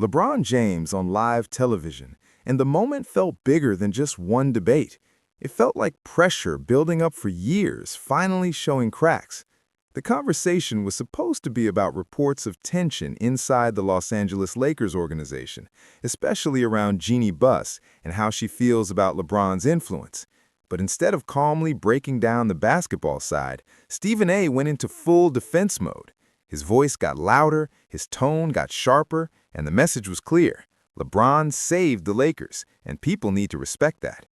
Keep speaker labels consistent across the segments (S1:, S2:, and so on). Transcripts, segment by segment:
S1: LeBron James on live television, and the moment felt bigger than just one debate. It felt like pressure building up for years, finally showing cracks. The conversation was supposed to be about reports of tension inside the Los Angeles Lakers organization, especially around Jeannie Buss and how she feels about LeBron's influence. But instead of calmly breaking down the basketball side, Stephen A. went into full defense mode. His voice got louder, his tone got sharper, and the message was clear. LeBron saved the Lakers, and people need to respect that.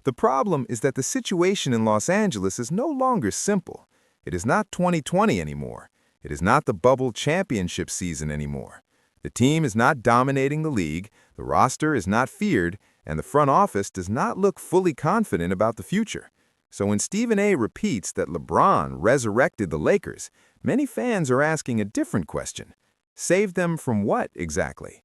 S1: The problem is that the situation in Los Angeles is no longer simple. It is not 2020 anymore. It is not the bubble championship season anymore. The team is not dominating the league, the roster is not feared, and the front office does not look fully confident about the future. So when Stephen A. repeats that LeBron resurrected the Lakers, many fans are asking a different question. Save them from what exactly?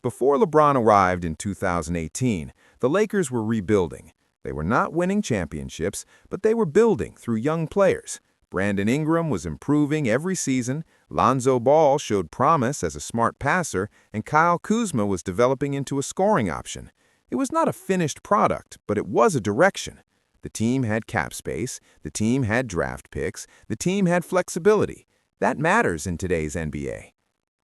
S1: Before LeBron arrived in 2018, the Lakers were rebuilding. They were not winning championships, but they were building through young players. Brandon Ingram was improving every season, Lonzo Ball showed promise as a smart passer, and Kyle Kuzma was developing into a scoring option. It was not a finished product, but it was a direction. The team had cap space, the team had draft picks, the team had flexibility. That matters in today's NBA.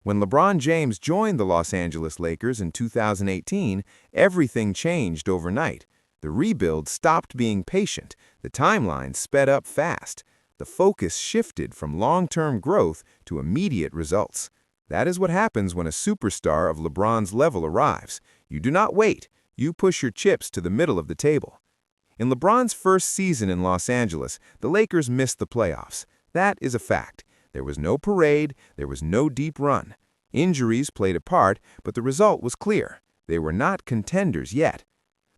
S1: When LeBron James joined the Los Angeles Lakers in 2018, everything changed overnight. The rebuild stopped being patient, the timeline sped up fast. The focus shifted from long-term growth to immediate results. That is what happens when a superstar of LeBron's level arrives. You do not wait, you push your chips to the middle of the table. In LeBron's first season in Los Angeles, the Lakers missed the playoffs. That is a fact. There was no parade, there was no deep run. Injuries played a part, but the result was clear. They were not contenders yet.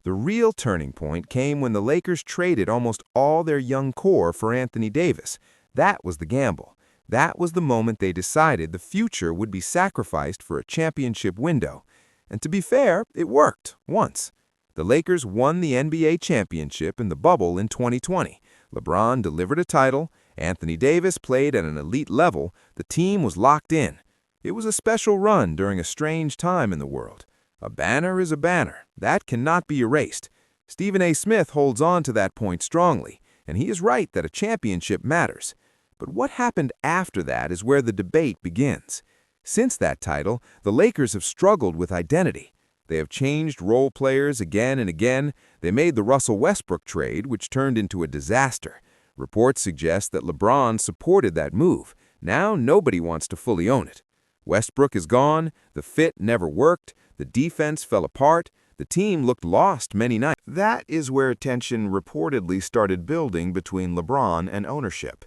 S1: The real turning point came when the Lakers traded almost all their young core for Anthony Davis. That was the gamble. That was the moment they decided the future would be sacrificed for a championship window. And to be fair, it worked, once. The Lakers won the NBA championship in the bubble in 2020. LeBron delivered a title, Anthony Davis played at an elite level, the team was locked in. It was a special run during a strange time in the world. A banner is a banner. That cannot be erased. Stephen A. Smith holds on to that point strongly, and he is right that a championship matters. But what happened after that is where the debate begins. Since that title, the Lakers have struggled with identity. They have changed role players again and again. They made the Russell Westbrook trade, which turned into a disaster. Reports suggest that LeBron supported that move. Now nobody wants to fully own it. Westbrook is gone, the fit never worked, the defense fell apart, the team looked lost many nights. That is where tension reportedly started building between LeBron and ownership.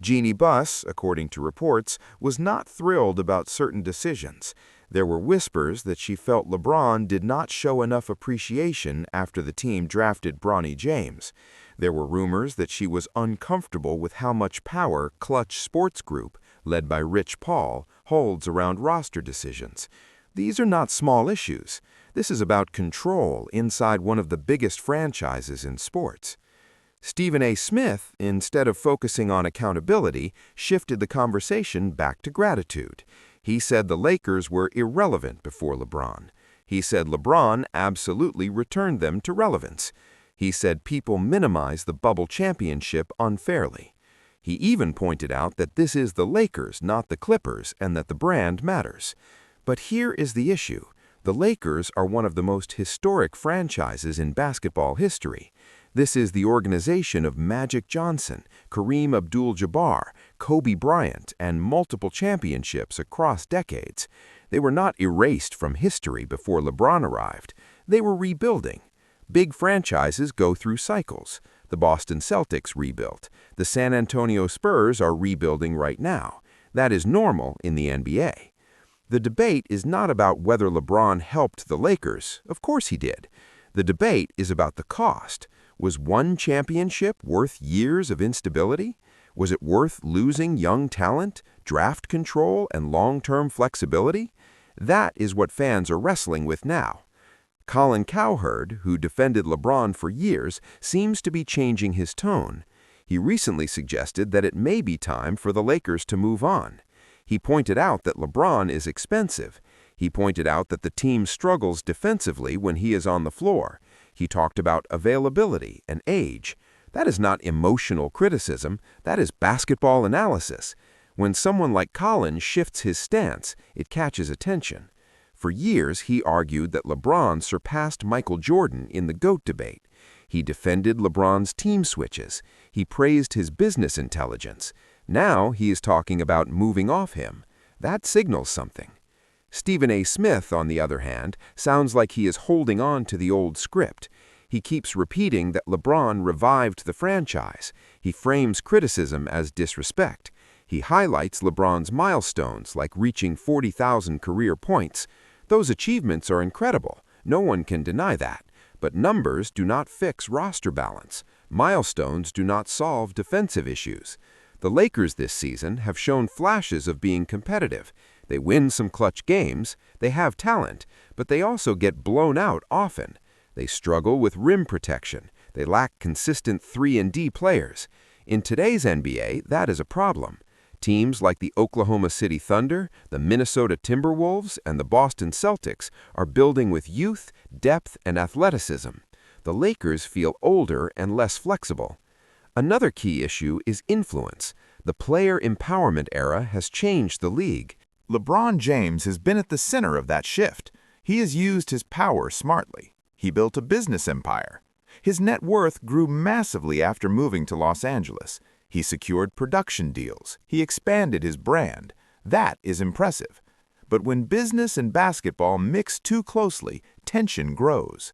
S1: Jeannie Buss, according to reports, was not thrilled about certain decisions. There were whispers that she felt LeBron did not show enough appreciation after the team drafted LeBron James. There were rumors that she was uncomfortable with how much power Clutch Sports Group, led by Rich Paul, holds around roster decisions. These are not small issues. This is about control inside one of the biggest franchises in sports. Stephen A. Smith, instead of focusing on accountability, shifted the conversation back to gratitude. He said the Lakers were irrelevant before LeBron. He said LeBron absolutely returned them to relevance. He said people minimize the bubble championship unfairly. He even pointed out that this is the Lakers, not the Clippers, and that the brand matters. But here is the issue. The Lakers are one of the most historic franchises in basketball history. This is the organization of Magic Johnson, Kareem Abdul-Jabbar, Kobe Bryant, and multiple championships across decades. They were not erased from history before LeBron arrived. They were rebuilding. Big franchises go through cycles. The Boston Celtics rebuilt. The San Antonio Spurs are rebuilding right now. That is normal in the NBA. The debate is not about whether LeBron helped the Lakers. Of course he did. The debate is about the cost. Was one championship worth years of instability? Was it worth losing young talent, draft control, and long-term flexibility? That is what fans are wrestling with now. Colin Cowherd, who defended LeBron for years, seems to be changing his tone. He recently suggested that it may be time for the Lakers to move on. He pointed out that LeBron is expensive.
S2: He pointed out that the team struggles defensively when he is on the floor. He talked about availability and age. That is not emotional criticism, that is basketball analysis. When someone like Collins shifts his stance, it catches attention. For years, he argued that LeBron surpassed Michael Jordan in the GOAT debate. He defended LeBron's team switches. He praised his business intelligence. Now he is talking about moving off him. That signals something. Stephen A. Smith, on the other hand, sounds like he is holding on to the old script. He keeps repeating that LeBron revived the franchise. He frames criticism as disrespect. He highlights LeBron's milestones, like reaching 40,000 career points. Those achievements are incredible. No one can deny that. But numbers do not fix roster balance. Milestones do not solve defensive issues. The Lakers this season have shown flashes of being competitive. They win some clutch games, they have talent, but they also get blown out often. They struggle with rim protection. They lack consistent 3-and-D players. In today's NBA, that is a problem. Teams like the Oklahoma City Thunder, the Minnesota Timberwolves, and the Boston Celtics are building with youth, depth, and athleticism. The Lakers feel older and less flexible. Another key issue is influence. The player empowerment era has changed the league.
S1: LeBron James has been at the center of that shift. He has used his power smartly. He built a business empire. His net worth grew massively after moving to Los Angeles. He secured production deals. He expanded his brand. That is impressive. But when business and basketball mix too closely, tension grows.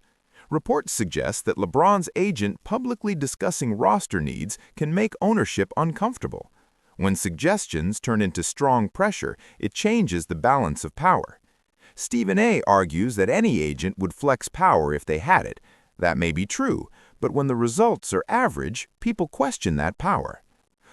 S1: Reports suggest that LeBron's agent publicly discussing roster needs can make ownership uncomfortable. When suggestions turn into strong pressure, it changes the balance of power. Stephen A. argues that any agent would flex power if they had it. That may be true, but when the results are average, people question that power.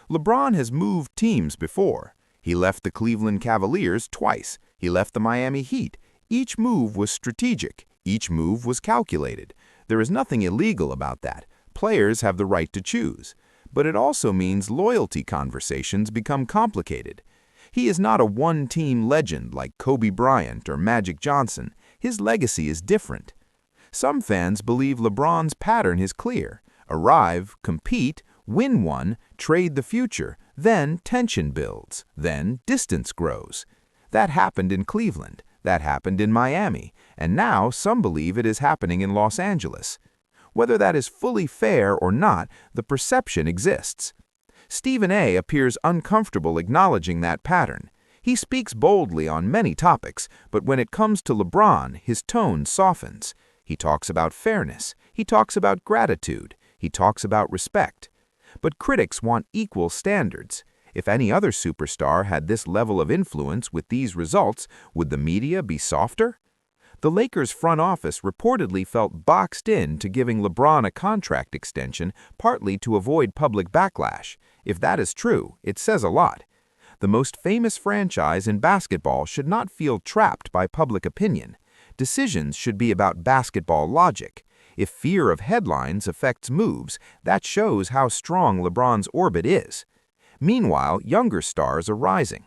S1: LeBron has moved teams before. He left the Cleveland Cavaliers twice. He left the Miami Heat. Each move was strategic. Each move was calculated. There is nothing illegal about that. Players have the right to choose. But it also means loyalty conversations become complicated. He is not a one-team legend like Kobe Bryant or Magic Johnson. His legacy is different. Some fans believe LeBron's pattern is clear. Arrive, compete, win one, trade the future, then tension builds, then distance grows. That happened in Cleveland, that happened in Miami, and now some believe it is happening in Los Angeles. Whether that is fully fair or not, the perception exists. Stephen A. appears uncomfortable acknowledging that pattern. He speaks boldly on many topics, but when it comes to LeBron, his tone softens. He talks about fairness. He talks about gratitude. He talks about respect. But critics want equal standards. If any other superstar had this level of influence with these results, would the media be softer? The Lakers' front office reportedly felt boxed in to giving LeBron a contract extension, partly to avoid public backlash. If that is true, it says a lot. The most famous franchise in basketball should not feel trapped by public opinion. Decisions should be about basketball logic. If fear of headlines affects moves, that shows how strong LeBron's orbit is. Meanwhile, younger stars are rising.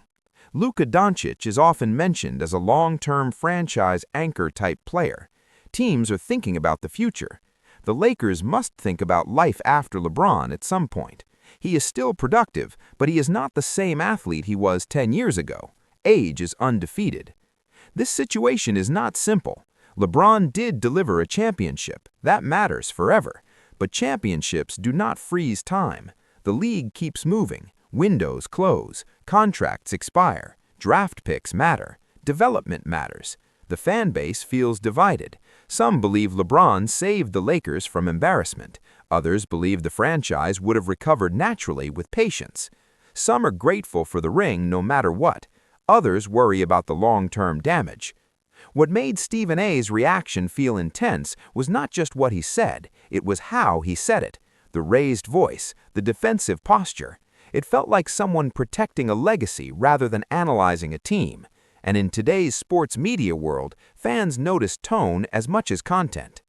S1: Luka Doncic is often mentioned as a long-term franchise anchor-type player. Teams are thinking about the future. The Lakers must think about life after LeBron at some point. He is still productive, but he is not the same athlete he was 10 years ago. Age is undefeated. This situation is not simple. LeBron did deliver a championship. That matters forever. But championships do not freeze time. The league keeps moving. Windows close. Contracts expire. Draft picks matter. Development matters. The fan base feels divided. Some believe LeBron saved the Lakers from embarrassment. Others believe the franchise would have recovered naturally with patience. Some are grateful for the ring no matter what. Others worry about the long-term damage. What made Stephen A.'s reaction feel intense was not just what he said, it was how he said it. The raised voice, the defensive posture. It felt like someone protecting a legacy rather than analyzing a team. And in today's sports media world, fans notice tone as much as content.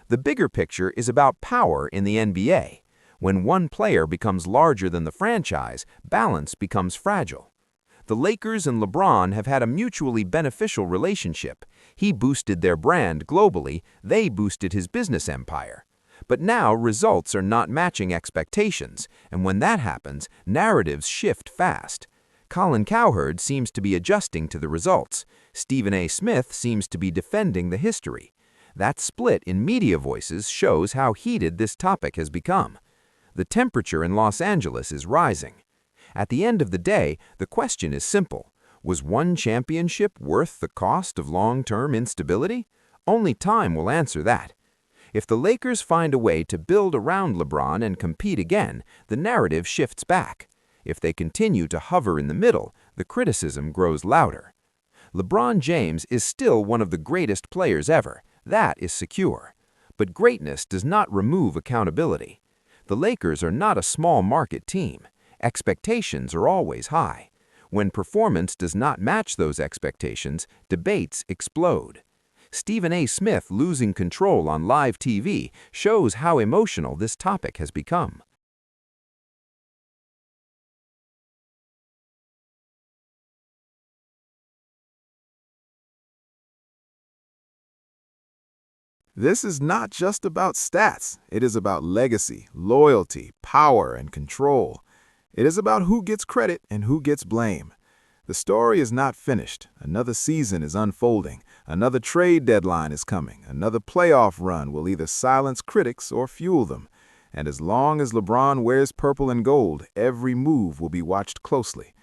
S1: The bigger picture is about power in the NBA. When one player becomes larger than the franchise, balance becomes fragile.
S2: The Lakers and LeBron have had a mutually beneficial relationship. He boosted their brand globally, they boosted his business empire. But now results are not matching expectations, and when that happens, narratives shift fast. Colin Cowherd seems to be adjusting to the results. Stephen A. Smith seems to be defending the history. That split in media voices shows how heated this topic has become. The temperature in Los Angeles is rising. At the end of the day, the question is simple. Was one championship worth the cost of long-term instability? Only time will answer that. If the Lakers find a way to build around LeBron and compete again, the narrative shifts back. If they continue to hover in the middle, the criticism grows louder. LeBron James is still one of the greatest players ever. That is secure. But greatness does not remove accountability. The Lakers are not a small market team. Expectations are always high. When performance does not match those expectations, debates explode. Stephen A. Smith losing control on live TV shows how emotional this topic has become.
S1: This is not just about stats. It is about legacy, loyalty, power, and control. It is about who gets credit and who gets blame. The story is not finished. Another season is unfolding. Another trade deadline is coming. Another playoff run will either silence critics or fuel them. And as long as LeBron wears purple and gold, every move will be watched closely.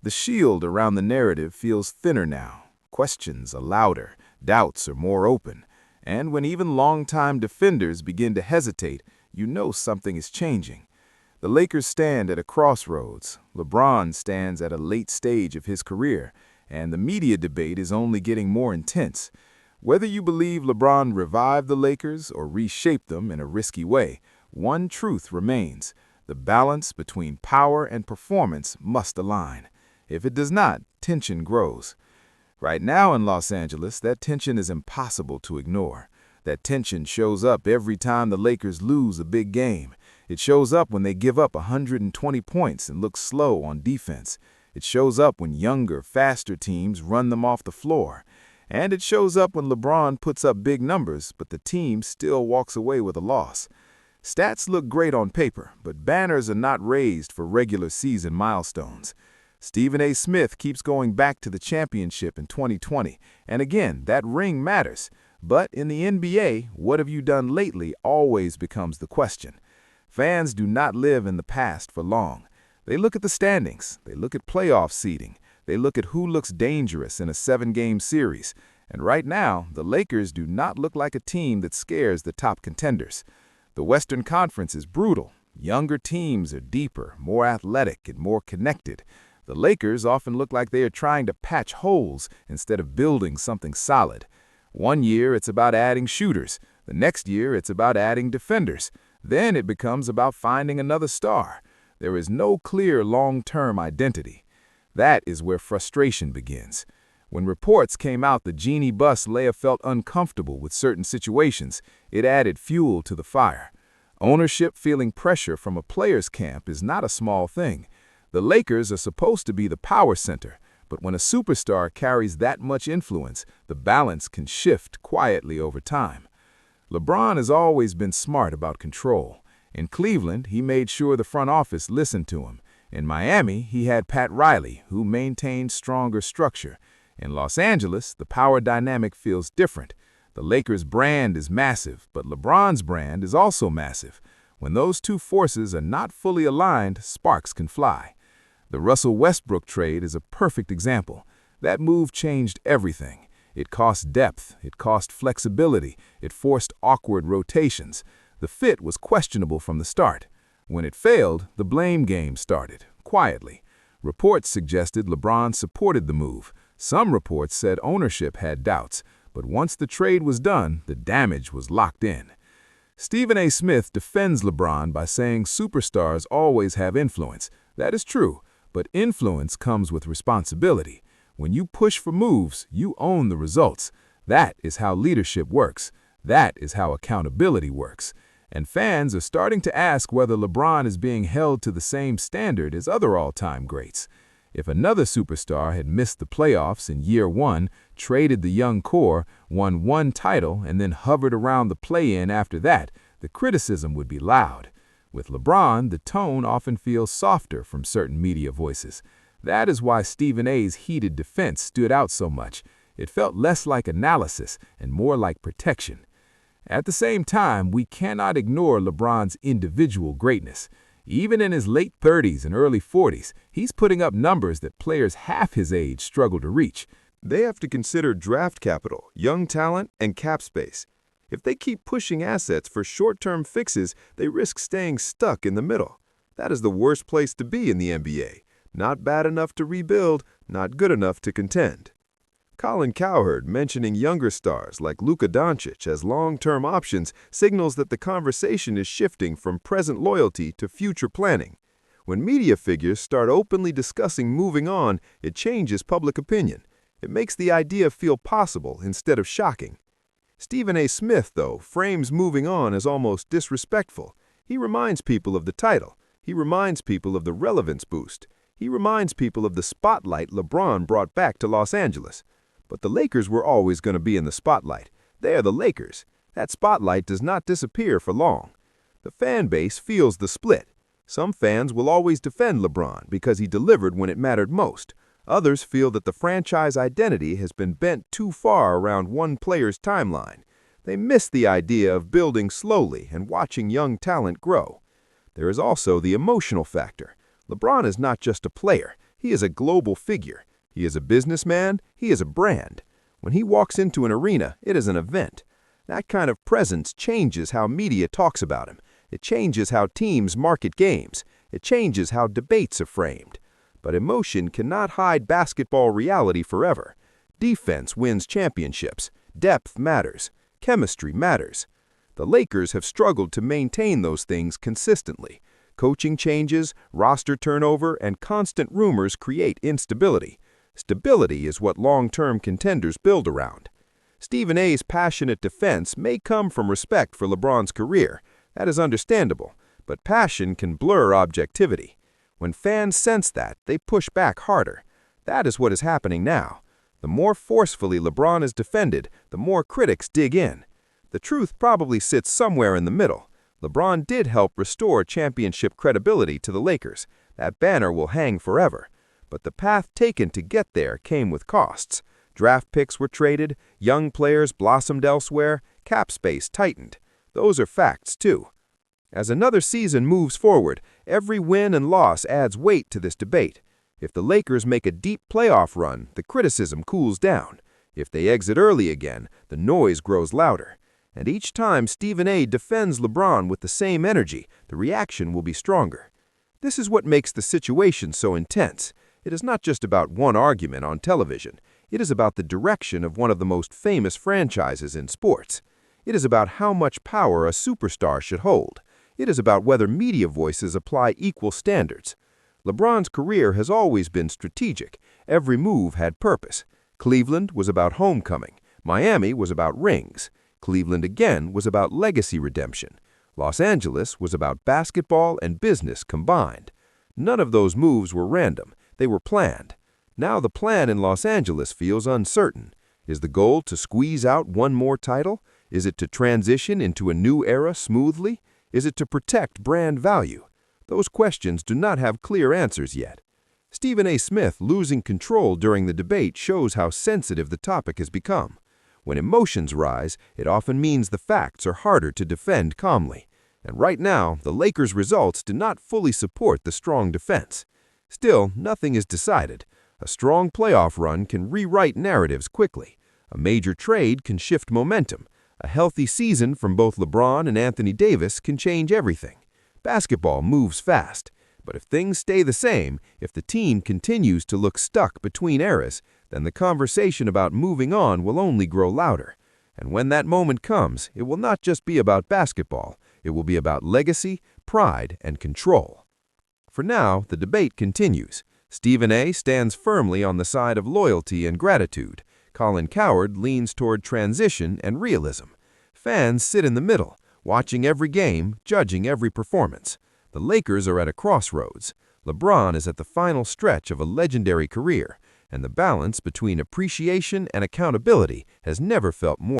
S1: The shield around the narrative feels thinner now. Questions are louder. Doubts are more open. And when even longtime defenders begin to hesitate, you know something is changing. The Lakers stand at a crossroads. LeBron stands at a late stage of his career, and the media debate is only getting more intense. Whether you believe LeBron revived the Lakers or reshaped them in a risky way, one truth remains. The balance between power and performance must align. If it does not, tension grows. Right now in Los Angeles, that tension is impossible to ignore. That tension shows up every time the Lakers lose a big game. It shows up when they give up 120 points and look slow on defense. It shows up when younger, faster teams run them off the floor. And it shows up when LeBron puts up big numbers, but the team still walks away with a loss. Stats look great on paper, but banners are not raised for regular season milestones. Stephen A. Smith keeps going back to the championship in 2020, and again, that ring matters. But in the NBA, what have you done lately always becomes the question. Fans do not live in the past for long. They look at the standings, they look at playoff seeding, they look at who looks dangerous in a 7-game series. And right now, the Lakers do not look like a team that scares the top contenders. The Western Conference is brutal. Younger teams are deeper, more athletic, and more connected. The Lakers often look like they are trying to patch holes instead of building something solid. One year, it's about adding shooters. The next year, it's about adding defenders. Then it becomes about finding another star. There is no clear long-term identity. That is where frustration begins. When reports came out the Genie Bus Leah felt uncomfortable with certain situations, it added fuel to the fire. Ownership feeling pressure from a player's camp is not a small thing. The Lakers are supposed to be the power center, but when a superstar carries that much influence, the balance can shift quietly over time. LeBron has always been smart about control. In Cleveland, he made sure the front office listened to him. In Miami, he had Pat Riley, who maintained stronger structure. In Los Angeles, the power dynamic feels different. The Lakers' brand is massive, but LeBron's brand is also massive. When those two forces are not fully aligned, sparks can fly. The Russell Westbrook trade is a perfect example. That move changed everything. It cost depth, it cost flexibility, it forced awkward rotations. The fit was questionable from the start. When it failed, the blame game started, quietly. Reports suggested LeBron supported the move. Some reports said ownership had doubts, but once the trade was done, the damage was locked in. Stephen A. Smith defends LeBron by saying superstars always have influence. That is true, but influence comes with responsibility. When you push for moves, you own the results. That is how leadership works. That is how accountability works. And fans are starting to ask whether LeBron is being held to the same standard as other all-time greats. If another superstar had missed the playoffs in year one, traded the young core, won one title, and then hovered around the play-in after that, the criticism would be loud. With LeBron, the tone often feels softer from certain media voices. That is why Stephen A's heated defense stood out so much. It felt less like analysis and more like protection. At the same time, we cannot ignore LeBron's individual greatness. Even in his late 30s and early 40s, he's putting up numbers that players half his age struggle to reach.
S3: They have to consider draft capital, young talent, and cap space. If they keep pushing assets for short-term fixes, they risk staying stuck in the middle. That is the worst place to be in the NBA. Not bad enough to rebuild, not good enough to contend. Colin Cowherd mentioning younger stars like Luka Doncic as long-term options signals that the conversation is shifting from present loyalty to future planning. When media figures start openly discussing moving on, it changes public opinion. It makes the idea feel possible instead of shocking. Stephen A. Smith, though, frames moving on as almost disrespectful. He reminds people of the title. He reminds people of the relevance boost. He reminds people of the spotlight LeBron brought back to Los Angeles. But the Lakers were always going to be in the spotlight. They are the Lakers. That spotlight does not disappear for long. The fan base feels the split. Some fans will always defend LeBron because he delivered when it mattered most. Others feel that the franchise identity has been bent too far around one player's timeline. They miss the idea of building slowly and watching young talent grow. There is also the emotional factor. LeBron is not just a player. He is a global figure. He is a businessman, he is a brand. When he walks into an arena, it is an event. That kind of presence changes how media talks about him. It changes how teams market games. It changes how debates are framed. But emotion cannot hide basketball reality forever. Defense wins championships. Depth matters. Chemistry matters. The Lakers have struggled to maintain those things consistently. Coaching changes, roster turnover, and constant rumors create instability. Stability is what long-term contenders build around. Stephen A's passionate defense may come from respect for LeBron's career. That is understandable, but passion can blur objectivity. When fans sense that, they push back harder. That is what is happening now. The more forcefully LeBron is defended, the more critics dig in. The truth probably sits somewhere in the middle. LeBron did help restore championship credibility to the Lakers. That banner will hang forever. But the path taken to get there came with costs. Draft picks were traded, young players blossomed elsewhere, cap space tightened. Those are facts, too. As another season moves forward, every win and loss adds weight to this debate. If the Lakers make a deep playoff run, the criticism cools down. If they exit early again, the noise grows louder. And each time Stephen A. defends LeBron with the same energy, the reaction will be stronger. This is what makes the situation so intense. It is not just about one argument on television. It is about the direction of one of the most famous franchises in sports. It is about how much power a superstar should hold. It is about whether media voices apply equal standards. LeBron's career has always been strategic. Every move had purpose. Cleveland was about homecoming. Miami was about rings. Cleveland again was about legacy redemption. Los Angeles was about basketball and business combined. None of those moves were random. They were planned. Now the plan in Los Angeles feels uncertain. Is the goal to squeeze out one more title? Is it to transition into a new era smoothly? Is it to protect brand value? Those questions do not have clear answers yet. Stephen A. Smith losing control during the debate shows how sensitive the topic has become. When emotions rise, it often means the facts are harder to defend calmly. And right now, the Lakers' results do not fully support the strong defense. Still, nothing is decided. A strong playoff run can rewrite narratives quickly. A major trade can shift momentum. A healthy season from both LeBron and Anthony Davis can change everything. Basketball moves fast. But if things stay the same, if the team continues to look stuck between eras, then the conversation about moving on will only grow louder. And when that moment comes, it will not just be about basketball. It will be about legacy, pride, and control. For now, the debate continues. Stephen A. stands firmly on the side of loyalty and gratitude. Colin Cowherd leans toward transition and realism. Fans sit in the middle, watching every game, judging every performance. The Lakers are at a crossroads.
S2: LeBron is at the final stretch of a legendary career, and the balance between appreciation and accountability has never felt more